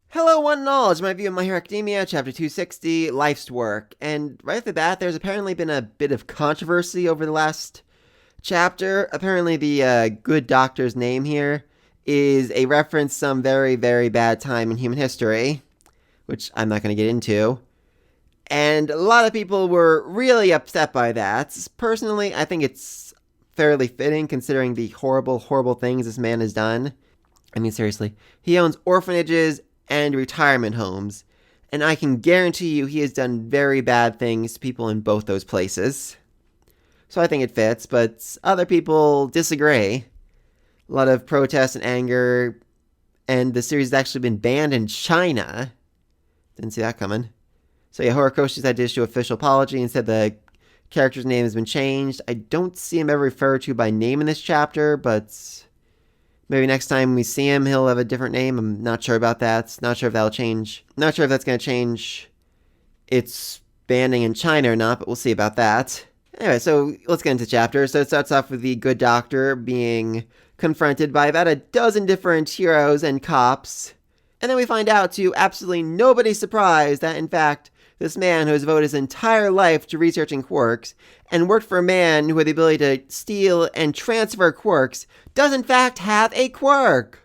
Hello one and all, it's my view of My Hero Academia, chapter 260, Life's Work. And right off the bat, there's apparently been a bit of controversy over the last chapter. Apparently the good doctor's name here is a reference to some very, very bad time in human history, which I'm not going to get into. And a lot of people were really upset by that. Personally, I think it's fairly fitting considering the horrible, horrible things this man has done. I mean, seriously, he owns orphanages and retirement homes, and I can guarantee you he has done very bad things to people in both those places. So I think it fits, but other people disagree. A lot of protest and anger, and the series has actually been banned in China. Didn't see that coming. So yeah, Horikoshi's had to issue an official apology and said the character's name has been changed. I don't see him ever referred to by name in this chapter, but maybe next time we see him, he'll have a different name. I'm not sure about that. Not sure if that'll change. Not sure if that's going to change its banning in China or not, but we'll see about that. Anyway, so let's get into the chapter. So it starts off with the good doctor being confronted by about a dozen different heroes and cops. And then we find out, to absolutely nobody's surprise, that in fact, this man who has devoted his entire life to researching quirks and worked for a man who had the ability to steal and transfer quirks does in fact have a quirk.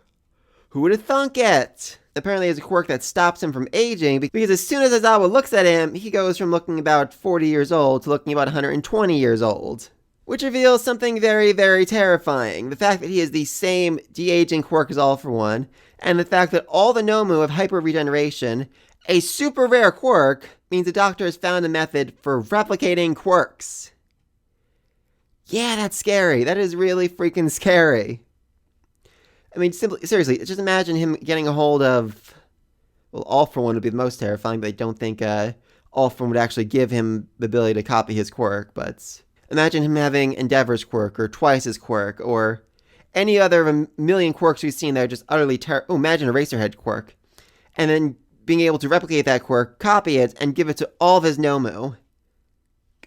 Who would have thunk it? Apparently he has a quirk that stops him from aging, because as soon as Aizawa looks at him, he goes from looking about 40 years old to looking about 120 years old. Which reveals something very, very terrifying. The fact that he has the same de-aging quirk as All For One, and the fact that all the Nomu have hyper-regeneration, a super rare quirk, means the doctor has found a method for replicating quirks. Yeah, that's scary. That is really freaking scary. I mean, seriously, just imagine him getting a hold of... Well, All For One would be the most terrifying, but I don't think All For One would actually give him the ability to copy his quirk, but... Imagine him having Endeavor's quirk, or Twice's quirk, or any other of a million quirks we've seen that are just utterly terrible. Oh, imagine Eraserhead quirk. And then being able to replicate that quirk, copy it, and give it to all of his Nomu.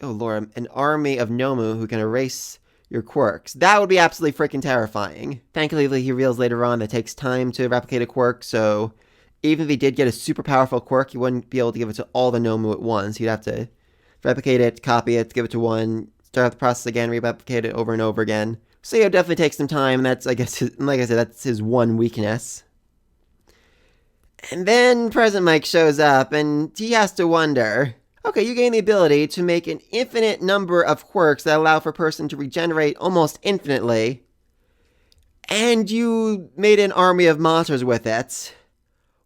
Oh, Lord, an army of Nomu who can erase your quirks. That would be absolutely freaking terrifying. Thankfully, he reveals later on that it takes time to replicate a quirk, so even if he did get a super powerful quirk, he wouldn't be able to give it to all the Nomu at once. He'd have to replicate it, copy it, give it to one, start the process again, replicate it over and over again. So yeah, it definitely takes some time, and that's, I guess, like I said, that's his one weakness. And then President Mike shows up, and he has to wonder, okay, you gain the ability to make an infinite number of quirks that allow for a person to regenerate almost infinitely, and you made an army of monsters with it.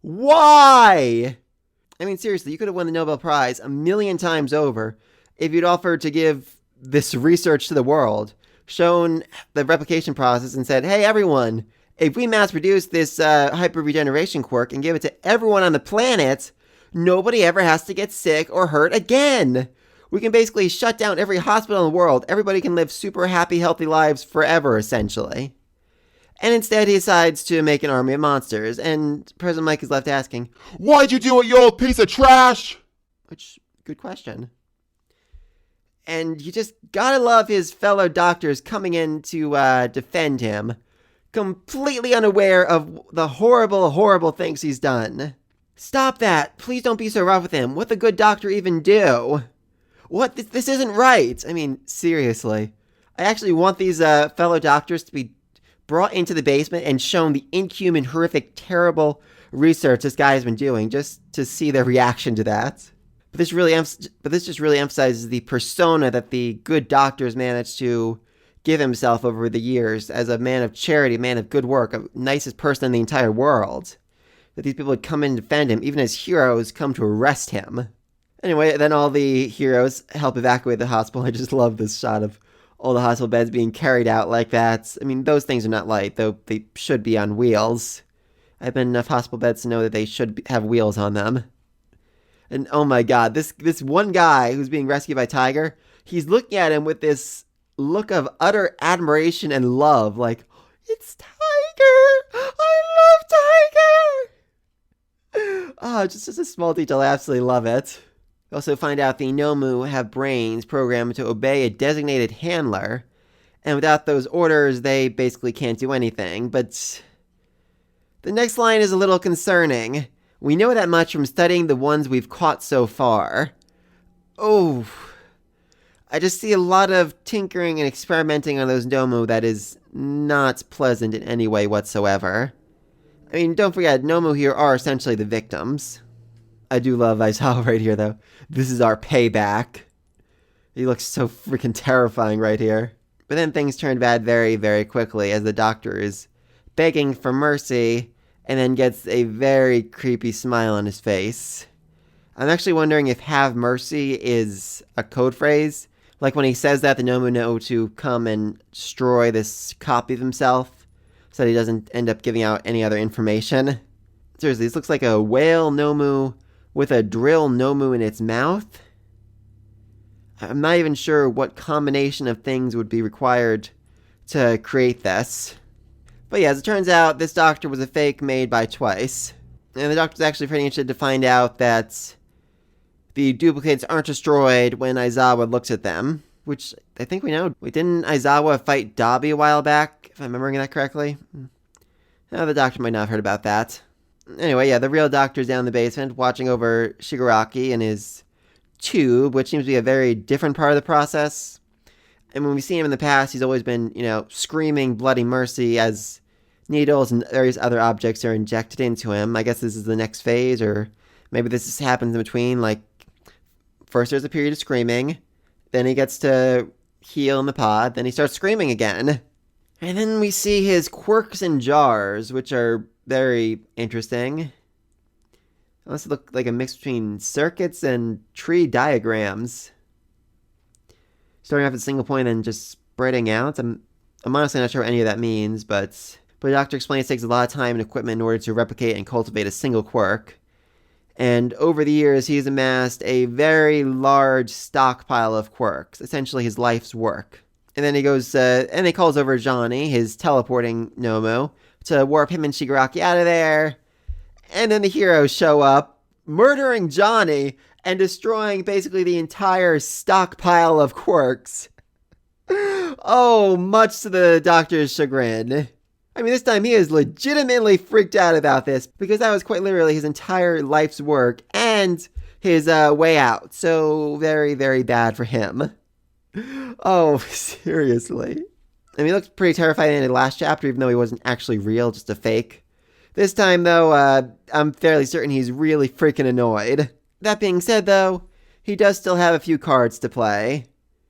Why? I mean, seriously, you could have won the Nobel Prize 1,000,000 times over if you'd offered to give this research to the world, shown the replication process, and said, hey, everyone, if we mass-produce this hyper-regeneration quirk and give it to everyone on the planet, nobody ever has to get sick or hurt again. We can basically shut down every hospital in the world. Everybody can live super happy, healthy lives forever, essentially. And instead, he decides to make an army of monsters, and President Mike is left asking, why'd you do it, you old piece of trash? Which, good question. And you just gotta love his fellow doctors coming in to defend him, completely unaware of the horrible, horrible things he's done. Stop that. Please don't be so rough with him. What the good doctor even do? What? This isn't right. I mean, seriously. I actually want these fellow doctors to be brought into the basement and shown the inhuman, horrific, terrible research this guy has been doing, just to see their reaction to that. But this just really emphasizes the persona that the good doctor's managed to give himself over the years as a man of charity, a man of good work, a nicest person in the entire world. That these people would come in and defend him, even as heroes come to arrest him. Anyway, then all the heroes help evacuate the hospital. I just love this shot of all the hospital beds being carried out like that. I mean, those things are not light, though they should be on wheels. I've been in enough hospital beds to know that they should have wheels on them. And oh my god, this one guy who's being rescued by Tiger, he's looking at him with this look of utter admiration and love, like, it's Tiger! I love Tiger! Oh, just a small detail, I absolutely love it. We also find out the Nomu have brains programmed to obey a designated handler, and without those orders, they basically can't do anything, but The next line is a little concerning. We know that much from studying the ones we've caught so far. Oh, I just see a lot of tinkering and experimenting on those Nomu that is not pleasant in any way whatsoever. I mean, don't forget, Nomu here are essentially the victims. I do love Aizawa right here, though. This is our payback. He looks so freaking terrifying right here. But then things turn bad very, very quickly as the doctor is begging for mercy and then gets a very creepy smile on his face. I'm actually wondering if have mercy is a code phrase. Like when he says that, the Nomu know to come and destroy this copy of himself so that he doesn't end up giving out any other information. Seriously, this looks like a whale Nomu with a drill Nomu in its mouth. I'm not even sure what combination of things would be required to create this. But yeah, as it turns out, this doctor was a fake made by Twice. And the doctor's actually pretty interested to find out that the duplicates aren't destroyed when Aizawa looks at them, which I think we know. Wait, didn't Aizawa fight Dabi a while back, if I'm remembering that correctly? Oh, the doctor might not have heard about that. Anyway, yeah, the real doctor's down in the basement watching over Shigaraki and his tube, which seems to be a very different part of the process. And when we've seen him in the past, he's always been, screaming bloody mercy as needles and various other objects are injected into him. I guess this is the next phase, or maybe this just happens in between. Like, first there's a period of screaming, then he gets to heal in the pod, then he starts screaming again. And then we see his quirks and jars, which are very interesting. Unless it look like a mix between circuits and tree diagrams. Starting off at a single point and just spreading out. I'm honestly not sure what any of that means, but the doctor explains it takes a lot of time and equipment in order to replicate and cultivate a single quirk. And over the years, he's amassed a very large stockpile of quirks, essentially his life's work. And then he goes, and he calls over Johny, his teleporting Nomu, to warp him and Shigaraki out of there. And then the heroes show up, murdering Johny and destroying basically the entire stockpile of quirks. Oh, much to the doctor's chagrin. I mean, this time he is legitimately freaked out about this, because that was quite literally his entire life's work and his way out. So very, very bad for him. Oh, seriously. I mean, he looked pretty terrified in the last chapter, even though he wasn't actually real, just a fake. This time, though, I'm fairly certain he's really freaking annoyed. That being said, though, he does still have a few cards to play,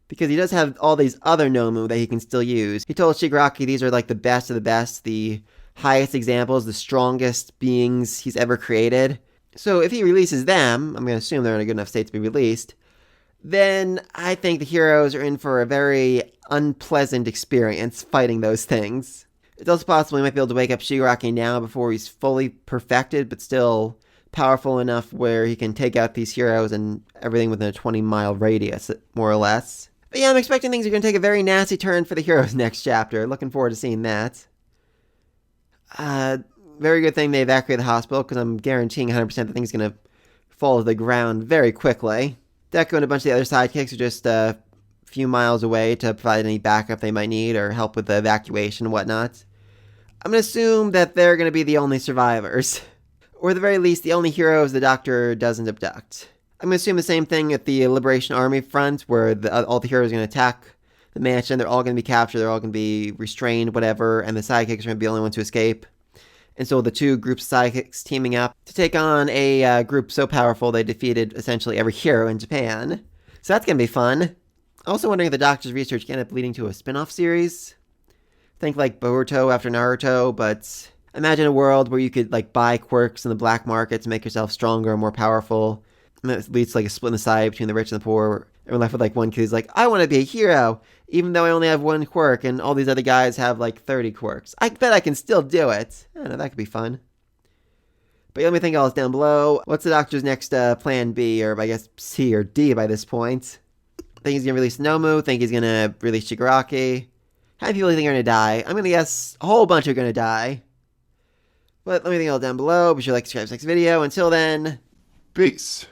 because he does have all these other Nomu that he can still use. He told Shigaraki these are like the best of the best, the highest examples, the strongest beings he's ever created. So if he releases them, I'm going to assume they're in a good enough state to be released, then I think the heroes are in for a very unpleasant experience fighting those things. It's also possible he might be able to wake up Shigaraki now before he's fully perfected, but still powerful enough where he can take out these heroes and everything within a 20-mile radius, more or less. But yeah, I'm expecting things are going to take a very nasty turn for the heroes next chapter. Looking forward to seeing that. Very good thing they evacuated the hospital, because I'm guaranteeing 100% the thing's going to fall to the ground very quickly. Deku and a bunch of the other sidekicks are just a few miles away to provide any backup they might need or help with the evacuation and whatnot. I'm going to assume that they're going to be the only survivors. Or at the very least, the only heroes the Doctor doesn't abduct. I'm going to assume the same thing at the Liberation Army front, where all the heroes are going to attack the mansion. They're all going to be captured, they're all going to be restrained, whatever, and the sidekicks are going to be the only ones to escape. And so the two groups of sidekicks teaming up to take on a group so powerful they defeated essentially every hero in Japan. So that's going to be fun. Also wondering if the Doctor's research can end up leading to a spin-off series. Think like Boruto after Naruto, but imagine a world where you could like buy quirks in the black market to make yourself stronger and more powerful. And that leads to like a split in the side between the rich and the poor. And we're left with like one kid who's like, I want to be a hero, even though I only have one quirk and all these other guys have like 30 quirks. I bet I can still do it. I don't know, that could be fun. But let me think all this down below. What's the Doctor's next plan B, or I guess C or D by this point? Think he's going to release Nomu. Think he's going to release Shigaraki. How many people do you think are going to die? I'm going to guess a whole bunch are going to die. But let me think all down below. Be sure to like, subscribe to this next video. Until then, Peace.